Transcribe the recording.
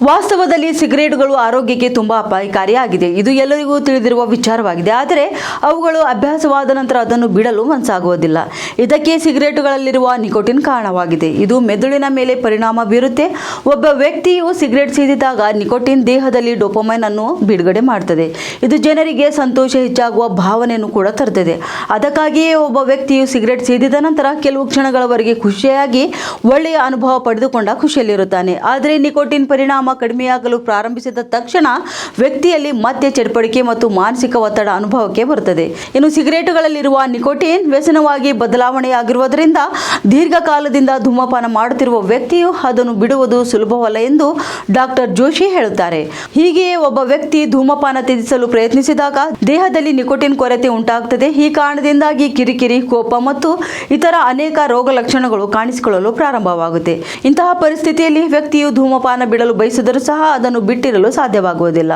ವಾಸ್ತವದಲ್ಲಿ ಸಿಗರೇಟುಗಳು ಆರೋಗ್ಯಕ್ಕೆ ತುಂಬಾ ಅಪಾಯಕಾರಿಯಾಗಿದೆ. ಇದು ಎಲ್ಲರಿಗೂ ತಿಳಿದಿರುವ ವಿಚಾರವಾಗಿದೆ. ಆದರೆ ಅವುಗಳು ಅಭ್ಯಾಸವಾದ ನಂತರ ಅದನ್ನು ಬಿಡಲು ಮನಸ್ಸಾಗುವುದಿಲ್ಲ. ಇದಕ್ಕೆ ಸಿಗರೇಟುಗಳಲ್ಲಿರುವ ನಿಕೋಟಿನ್ ಕಾರಣವಾಗಿದೆ. ಇದು ಮೆದುಳಿನ ಮೇಲೆ ಪರಿಣಾಮ ಬೀರುತ್ತೆ. ಒಬ್ಬ ವ್ಯಕ್ತಿಯು ಸಿಗರೇಟ್ ಸೇದಿದಾಗ ನಿಕೋಟಿನ್ ದೇಹದಲ್ಲಿ ಡೋಪಮೈನ್ ಅನ್ನು ಬಿಡುಗಡೆ ಮಾಡುತ್ತದೆ. ಇದು ಜನರಿಗೆ ಸಂತೋಷ ಹೆಚ್ಚಾಗುವ ಭಾವನೆಯನ್ನು ಕೂಡ ತರುತ್ತದೆ. ಅದಕ್ಕಾಗಿಯೇ ಒಬ್ಬ ವ್ಯಕ್ತಿಯು ಸಿಗರೇಟ್ ಸೇದಿದ ನಂತರ ಕೆಲವು ಕ್ಷಣಗಳವರೆಗೆ ಖುಷಿಯಾಗಿ ಒಳ್ಳೆಯ ಅನುಭವ ಪಡೆದುಕೊಂಡ ಖುಷಿಯಲ್ಲಿರುತ್ತಾನೆ. ಆದರೆ ನಿಕೋಟಿನ್ ಪರಿಣಾಮ ಕಡಿಮೆಯಾಗಲು ಪ್ರಾರಂಭಿಸಿದ ತಕ್ಷಣ ವ್ಯಕ್ತಿಯಲ್ಲಿ ಮತ್ತೆ ಚಟಪಟಿಕೆ ಮತ್ತು ಮಾನಸಿಕ ಒತ್ತಡ ಅನುಭವಕ್ಕೆ ಬರುತ್ತದೆ. ಇನ್ನು ಸಿಗರೇಟುಗಳಲ್ಲಿರುವ ನಿಕೋಟಿನ್ ವ್ಯಸನವಾಗಿ ಬದಲಾವಣೆಯಾಗಿರುವುದರಿಂದ ದೀರ್ಘಕಾಲದಿಂದ ಧೂಮಪಾನ ಮಾಡುತ್ತಿರುವ ವ್ಯಕ್ತಿಯು ಅದನ್ನು ಬಿಡುವುದು ಸುಲಭವಲ್ಲ ಎಂದು ಡಾಕ್ಟರ್ ಜೋಶಿ ಹೇಳುತ್ತಾರೆ. ಹೀಗೆಯೇ ಒಬ್ಬ ವ್ಯಕ್ತಿ ಧೂಮಪಾನ ತ್ಯಜಿಸಲು ಪ್ರಯತ್ನಿಸಿದಾಗ ದೇಹದಲ್ಲಿ ನಿಕೋಟಿನ್ ಕೊರತೆ ಉಂಟಾಗುತ್ತದೆ. ಈ ಕಾರಣದಿಂದಾಗಿ ಕಿರಿಕಿರಿ, ಕೋಪ ಮತ್ತು ಇತರ ಅನೇಕ ರೋಗ ಲಕ್ಷಣಗಳು ಕಾಣಿಸಿಕೊಳ್ಳಲು ಪ್ರಾರಂಭವಾಗುತ್ತೆ. ಇಂತಹ ಪರಿಸ್ಥಿತಿಯಲ್ಲಿ ವ್ಯಕ್ತಿಯು ಧೂಮಪಾನ ಬಿಡಲು ಬಯಸಿದರೂ ಸಹ ಅದನ್ನು ಬಿಟ್ಟಿರಲು ಸಾಧ್ಯವಾಗುವುದಿಲ್ಲ.